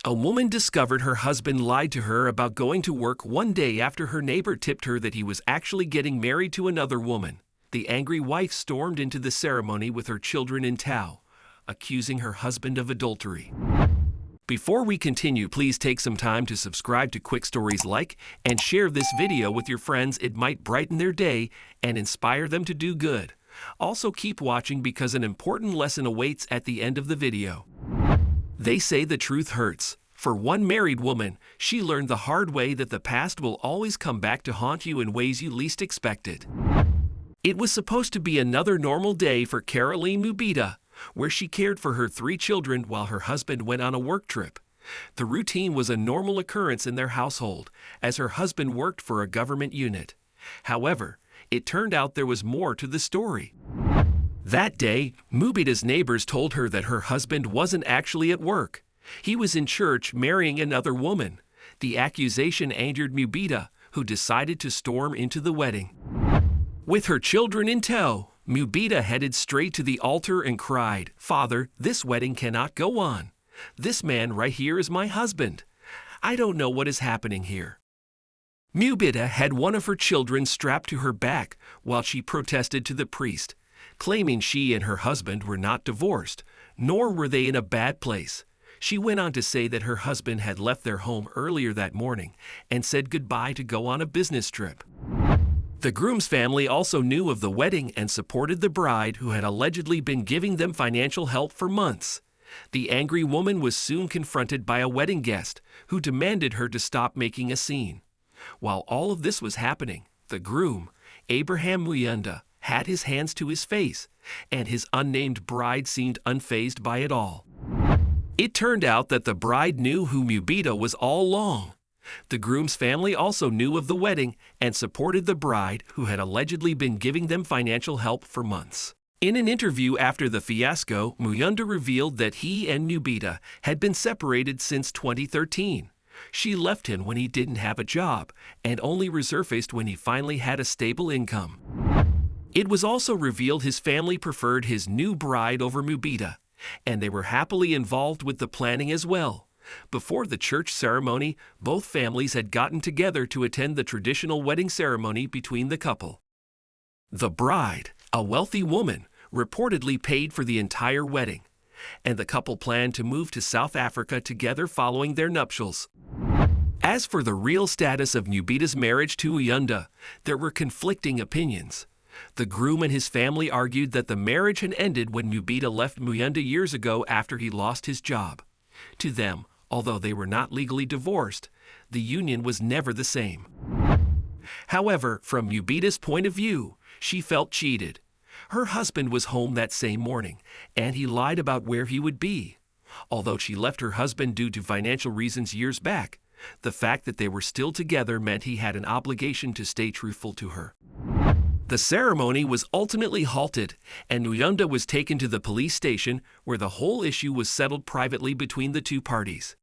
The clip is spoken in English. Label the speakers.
Speaker 1: A woman discovered her husband lied to her about going to work one day after her neighbor tipped her that he was actually getting married to another woman. The angry wife stormed into the ceremony with her children in tow, accusing her husband of adultery. Before we continue, please take some time to subscribe to Quick Stories, like and share this video with your friends. It might brighten their day and inspire them to do good. Also keep watching because an important lesson awaits at the end of the video. They say the truth hurts. For one married woman, she learned the hard way that the past will always come back to haunt you in ways you least expected. It was supposed to be another normal day for Caroline Mubita, where she cared for her 3 children while her husband went on a work trip. The routine was a normal occurrence in their household, as her husband worked for a government unit. However, it turned out there was more to the story. That day, Mubita's neighbors told her that her husband wasn't actually at work. He was in church marrying another woman. The accusation angered Mubita, who decided to storm into the wedding. With her children in tow, Mubita headed straight to the altar and cried, "Father, this wedding cannot go on. This man right here is my husband. I don't know what is happening here." Mubita had one of her children strapped to her back while she protested to the priest, claiming she and her husband were not divorced, nor were they in a bad place. She went on to say that her husband had left their home earlier that morning and said goodbye to go on a business trip. The groom's family also knew of the wedding and supported the bride, who had allegedly been giving them financial help for months. The angry woman was soon confronted by a wedding guest who demanded her to stop making a scene. While all of this was happening, the groom, Abraham Muyanda, had his hands to his face, and his unnamed bride seemed unfazed by it all. It turned out that the bride knew who Mubita was all along. The groom's family also knew of the wedding and supported the bride, who had allegedly been giving them financial help for months. In an interview after the fiasco, Muyanda revealed that he and Mubita had been separated since 2013. She left him when he didn't have a job and only resurfaced when he finally had a stable income. It was also revealed his family preferred his new bride over Mubita, and they were happily involved with the planning as well. Before the church ceremony, both families had gotten together to attend the traditional wedding ceremony between the couple. The bride, a wealthy woman, reportedly paid for the entire wedding, and the couple planned to move to South Africa together following their nuptials. As for the real status of Mubita's marriage to Muyanda, there were conflicting opinions. The groom and his family argued that the marriage had ended when Mubita left Muyanda years ago after he lost his job. To them, although they were not legally divorced, the union was never the same. However, from Mubita's point of view, she felt cheated. Her husband was home that same morning, and he lied about where he would be. Although she left her husband due to financial reasons years back, the fact that they were still together meant he had an obligation to stay truthful to her. The ceremony was ultimately halted, and Muyanda was taken to the police station, where the whole issue was settled privately between the two parties.